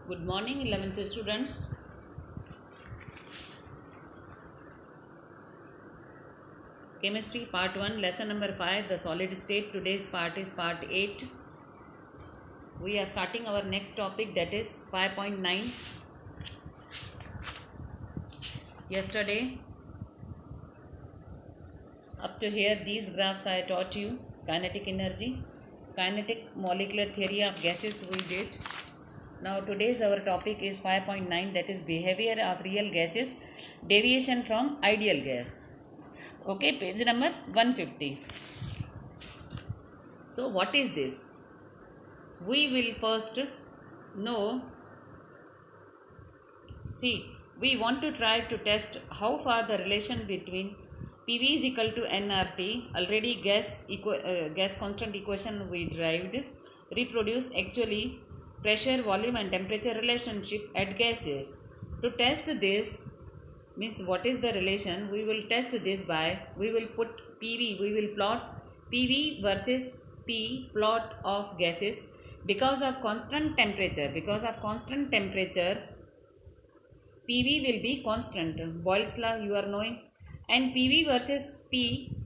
Good morning, 11th students. Chemistry part 1, lesson number 5, the solid state. Today's part is part 8. We are starting our next topic, that is 5.9. Yesterday, up to here, these graphs I taught you. Kinetic energy, kinetic molecular theory of gases we did. Now today's our topic is 5.9, that is behavior of real gases, deviation from ideal gas. Okay, page number 150. So what is this? We will first know, we want to try to test how far the relation between PV is equal to nRT, already gas constant equation we derived, reproduce actually pressure, volume and temperature relationship at gases. To test this, means what is the relation, we will test this by, we will put PV, we will plot PV versus P plot of gases because of constant temperature. PV will be constant, Boyle's law you are knowing, and PV versus P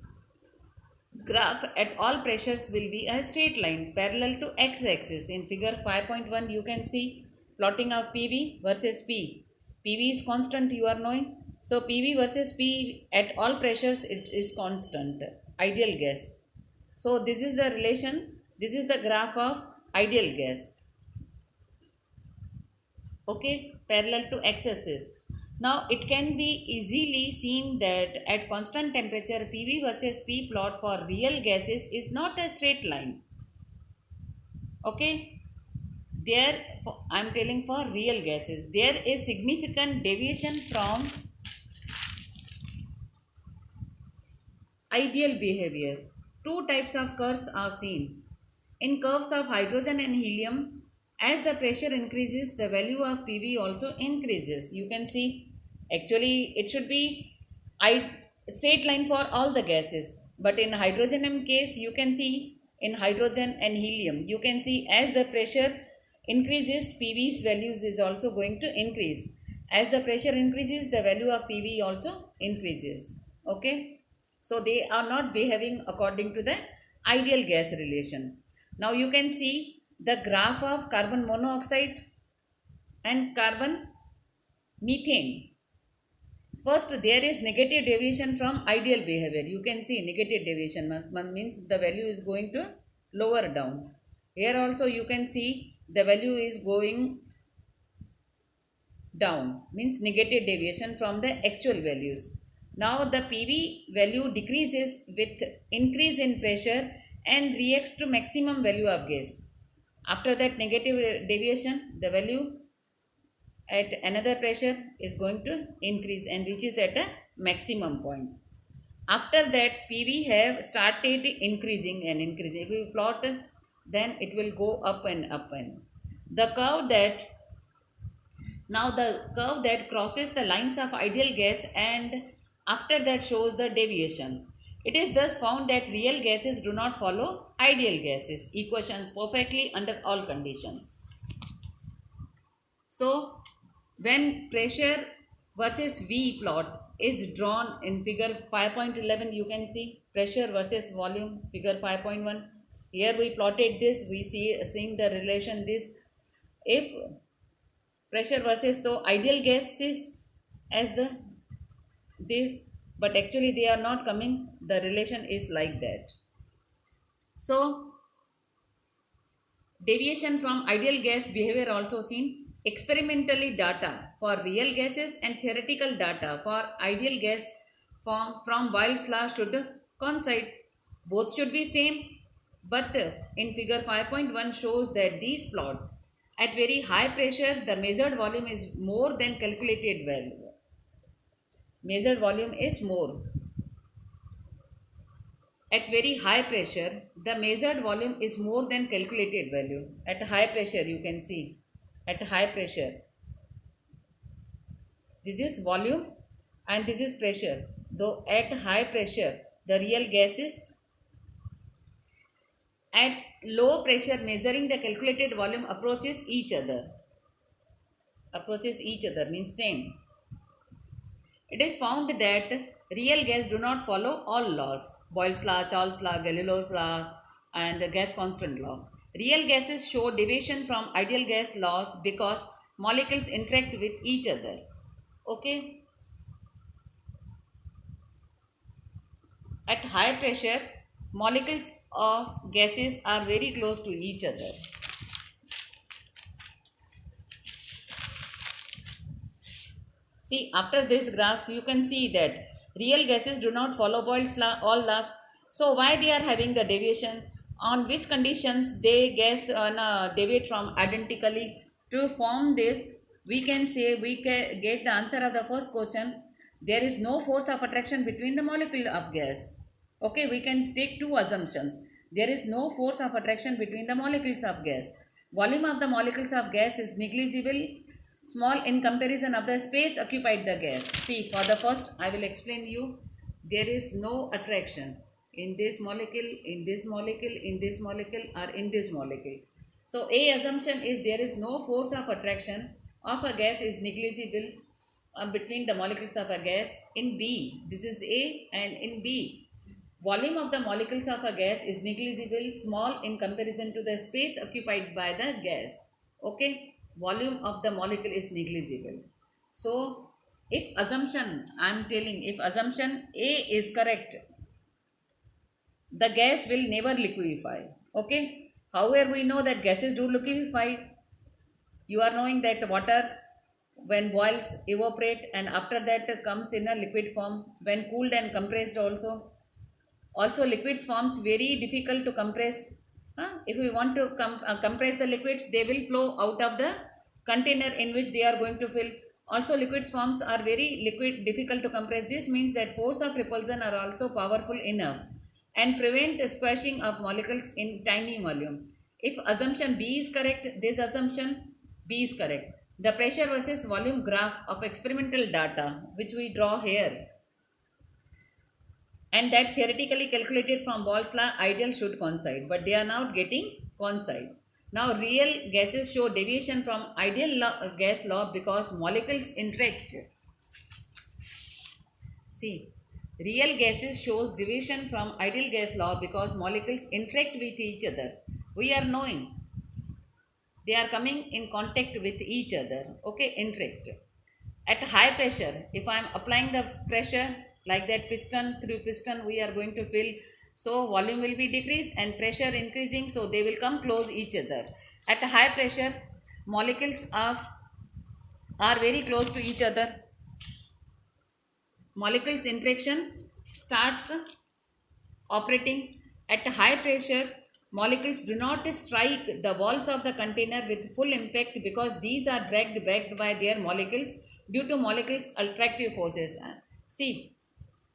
graph at all pressures will be a straight line parallel to x-axis. In figure 5.1 you can see plotting of PV versus P. PV is constant you are knowing, so PV versus P at all pressures it is constant, ideal gas. So this is the relation, this is the graph of ideal gas. Okay, parallel to x-axis. Now it can be easily seen that at constant temperature PV versus P plot for real gases is not a straight line. Okay, there I am telling for real gases there is significant deviation from ideal behavior. Two types of curves are seen. In curves of hydrogen and helium, as the pressure increases, the value of PV also increases. You can see, actually it should be straight line for all the gases. But in hydrogen case, you can see in hydrogen and helium, you can see as the pressure increases, PV's values is also going to increase. As the pressure increases, the value of PV also increases. Okay. So they are not behaving according to the ideal gas relation. Now you can see the graph of carbon monoxide and carbon methane. First there is negative deviation from ideal behavior. You can see negative deviation means the value is going to lower down. Here also you can see the value is going down, means negative deviation from the actual values. Now the PV value decreases with increase in pressure and reacts to maximum value of gas. After that negative deviation, the value at another pressure is going to increase and reaches at a maximum point. After that PV have started increasing and increasing. If we plot, then it will go up and up. And the curve that crosses the lines of ideal gas and after that shows the deviation. It is thus found that real gases do not follow ideal gases equations perfectly under all conditions. So when pressure versus V plot is drawn in figure 5.11, you can see pressure versus volume, figure 5.1. Here we plotted this, we seeing the relation this. If pressure versus, so ideal gases as this, but actually they are not coming, the relation is like that. So deviation from ideal gas behavior also seen. Experimentally data for real gases and theoretical data for ideal gas from Boyle's law should coincide. Both should be same, but in figure 5.1 shows that these plots at very high pressure the measured volume is more than calculated value. Measured volume is more. At very high pressure, the measured volume is more than calculated value. At high pressure, you can see, at high pressure, this is volume and this is pressure. Though at high pressure, the real gases, at low pressure measuring the calculated volume approaches each other. approaches each other, means same. It is found that real gas do not follow all laws, Boyle's law, Charles' law, Galileo's law, and the gas constant law. Real gases show deviation from ideal gas laws because molecules interact with each other. Okay. At high pressure, molecules of gases are very close to each other. See, after this graph, you can see that real gases do not follow Boyle's law, all laws. So, why they are having the deviation? On which conditions they deviate from identically? To form this, we can say we can get the answer of the first question. There is no force of attraction between the molecule of gas. Okay, we can take two assumptions. There is no force of attraction between the molecules of gas. Volume of the molecules of gas is negligible, small in comparison of the space occupied the gas. See, for the first, I will explain you. There is no attraction in this molecule, in this molecule, in this molecule, or in this molecule. So, A assumption is there is no force of attraction of a gas is negligible between the molecules of a gas. In B, this is A, and in B, volume of the molecules of a gas is negligible, small in comparison to the space occupied by the gas. Okay, volume of the molecule is negligible. So, if assumption, I am telling, if assumption A is correct, the gas will never liquefy. Okay, however, we know that gases do liquefy. You are knowing that water, when boils, evaporate, and after that comes in a liquid form. When cooled and compressed also liquids forms very difficult to compress. If we want to compress the liquids, they will flow out of the container in which they are going to fill. Also liquids forms are very difficult to compress. This means that force of repulsion are also powerful enough and prevent squashing of molecules in tiny volume. If assumption B is correct, this assumption B is correct. The pressure versus volume graph of experimental data, which we draw here, and that theoretically calculated from Boyle's law, ideal should coincide, but they are not getting coincide. Now, real gases show deviation from ideal gas law because molecules interact. See, real gases shows deviation from ideal gas law because molecules interact with each other. We are knowing they are coming in contact with each other. Okay, interact. At high pressure, if I am applying the pressure like that piston, through piston we are going to fill, so volume will be decreased and pressure increasing, so they will come close each other. At high pressure, molecules are very close to each other. Molecules interaction starts operating. At high pressure, molecules do not strike the walls of the container with full impact because these are dragged back by their molecules due to molecules' attractive forces. See,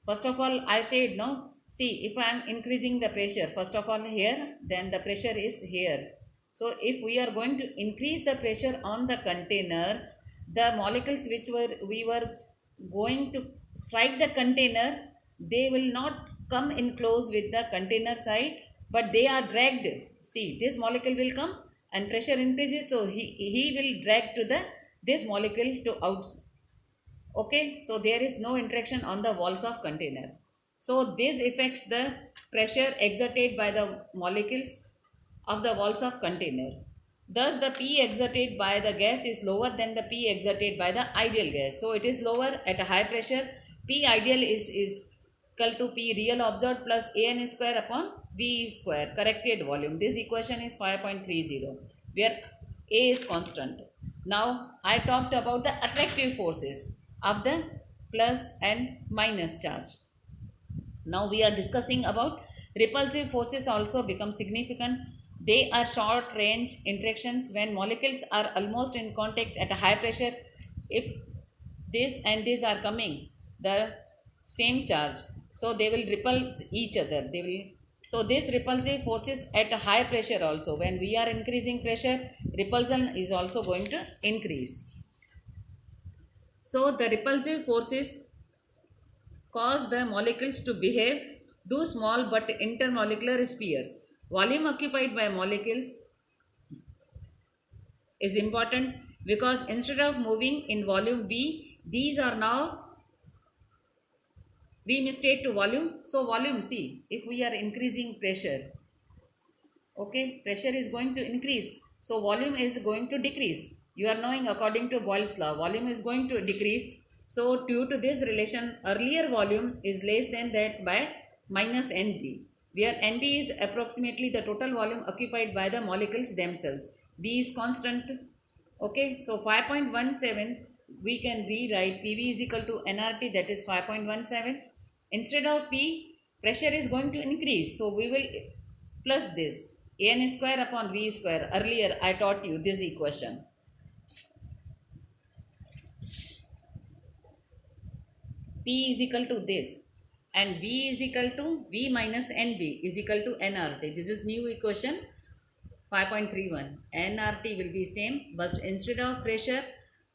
first of all, I said no. See, if I am increasing the pressure, first of all here, then the pressure is here. So, if we are going to increase the pressure on the container, the molecules which we were going to strike the container, they will not come in close with the container side, but they are dragged. See, this molecule will come and pressure increases, so he will drag to this molecule to outside. Okay, so there is no interaction on the walls of container. So this affects the pressure exerted by the molecules of the walls of container. Thus the P exerted by the gas is lower than the P exerted by the ideal gas. So it is lower at a high pressure. P ideal is equal to P real observed plus AN square upon V square, corrected volume. This equation is 5.30, where A is constant. Now I talked about the attractive forces of the plus and minus charge. Now we are discussing about repulsive forces also become significant. They are short range interactions when molecules are almost in contact at a high pressure. If this and this are coming the same charge, so they will repulse each other. So this repulsive forces at a high pressure also, when we are increasing pressure, repulsion is also going to increase. So the repulsive forces cause the molecules to do small but intermolecular spheres. Volume occupied by molecules is important. because instead of moving in volume V, these are now remistate to volume. So volume, see, if we are increasing pressure, okay, pressure is going to increase, so volume is going to decrease. You are knowing according to Boyle's law, volume is going to decrease. So due to this relation, earlier volume is less than that by minus NB, where NB is approximately the total volume occupied by the molecules themselves. B is constant. Okay, so 5.17 we can rewrite PV is equal to nRT, that is 5.17. Instead of P, pressure is going to increase, so we will plus this An square upon V square. Earlier I taught you this equation. P is equal to this and V is equal to V minus NB is equal to nRT. This is new equation 5.31. nRT will be same, but instead of pressure,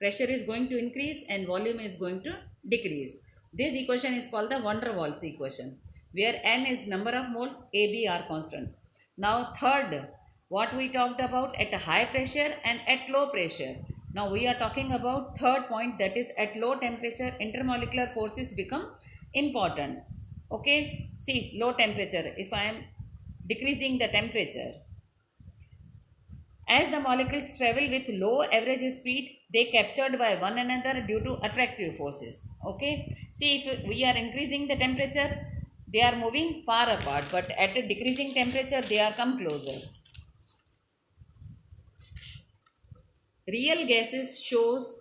pressure is going to increase and volume is going to decrease. This equation is called the van der Waals equation, where n is number of moles, A, B are constant. Now third, what we talked about at a high pressure and at low pressure. Now we are talking about third point, that is at low temperature intermolecular forces become important. Okay, see, low temperature, if I am decreasing the temperature, as the molecules travel with low average speed, they captured by one another due to attractive forces. Okay, see, if we are increasing the temperature, they are moving far apart, but at a decreasing temperature, they are come closer. Real gases shows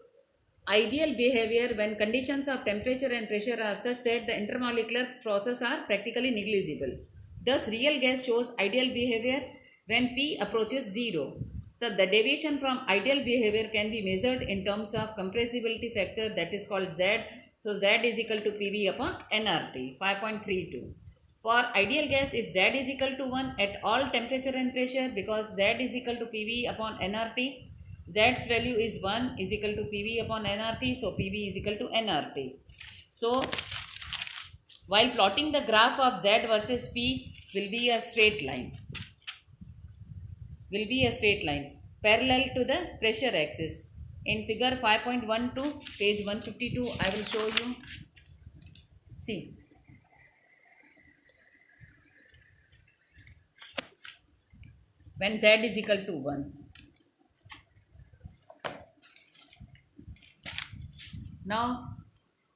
ideal behavior when conditions of temperature and pressure are such that the intermolecular processes are practically negligible. Thus, real gas shows ideal behavior when P approaches 0. So, the deviation from ideal behavior can be measured in terms of compressibility factor, that is called Z. So, Z is equal to PV upon nRT, 5.32. For ideal gas, if Z is equal to 1 at all temperature and pressure, because Z is equal to PV upon nRT, Z's value is 1 is equal to PV upon nRT, so PV is equal to nRT. So, while plotting the graph of Z versus P will be a straight line, parallel to the pressure axis. In figure 5.12, page 152, I will show you. See, when Z is equal to 1. Now,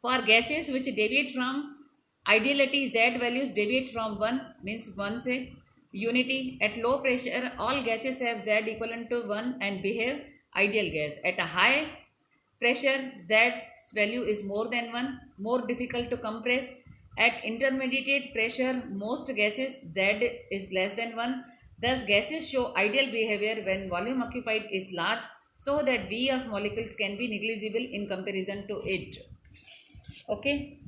for gases which deviate from ideality, Z values deviate from 1, means 1 say unity. At low pressure, all gases have Z equivalent to 1 and behave ideal gas. At a high pressure, Z's value is more than 1, more difficult to compress. At intermediate pressure, most gases Z is less than 1. Thus, gases show ideal behavior when volume occupied is large, so that V of molecules can be negligible in comparison to it. Okay.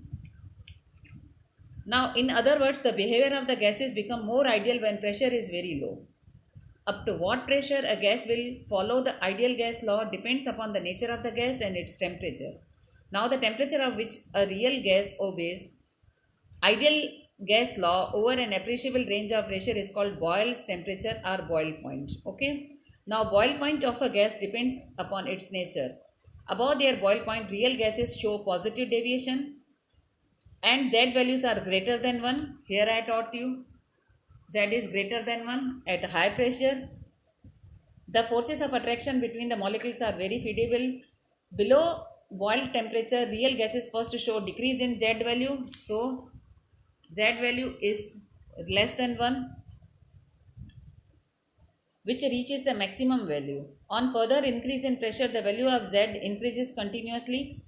Now, in other words, the behavior of the gases become more ideal when pressure is very low. Up to what pressure a gas will follow the ideal gas law depends upon the nature of the gas and its temperature. Now, the temperature of which a real gas obeys ideal gas law over an appreciable range of pressure is called Boyle's temperature or Boyle point. Okay. Now, Boyle point of a gas depends upon its nature. Above their Boyle point, real gases show positive deviation and Z values are greater than 1. Here I taught you Z is greater than 1 at high pressure. The forces of attraction between the molecules are very feeble. Below Boyle temperature, real gases first show decrease in Z value. So, Z value is less than 1, which reaches the maximum value. On further increase in pressure, the value of Z increases continuously.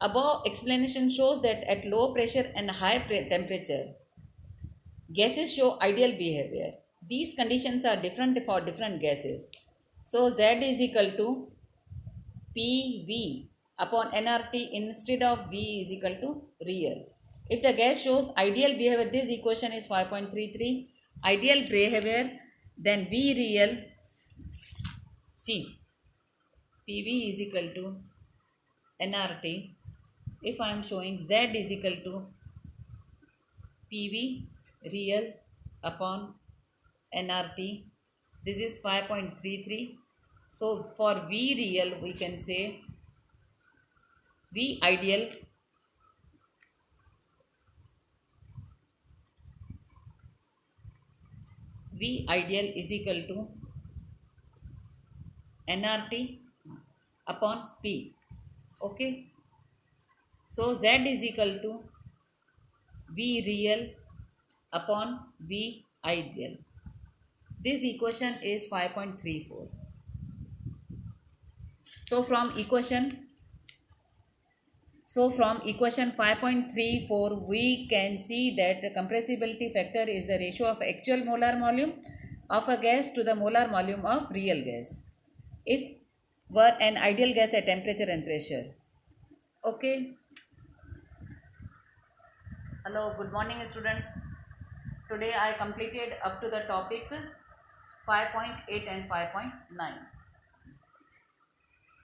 Above explanation shows that at low pressure and high temperature, gases show ideal behavior. These conditions are different for different gases. So, Z is equal to PV upon nRT instead of V is equal to real. If the gas shows ideal behavior, this equation is 5.33. Ideal behavior, then V real, see, PV is equal to nRT. If I am showing Z is equal to PV real upon nRT, this is 5.33. So for V real we can say V ideal is equal to nRT upon P. Okay. So Z is equal to V real upon V ideal. This equation is 5.34. So from equation 5.34 we can see that the compressibility factor is the ratio of actual molar volume of a gas to the molar volume of real gas if were an ideal gas at temperature and pressure. Okay. Hello, good morning students. Today I completed up to the topic 5.8 and 5.9.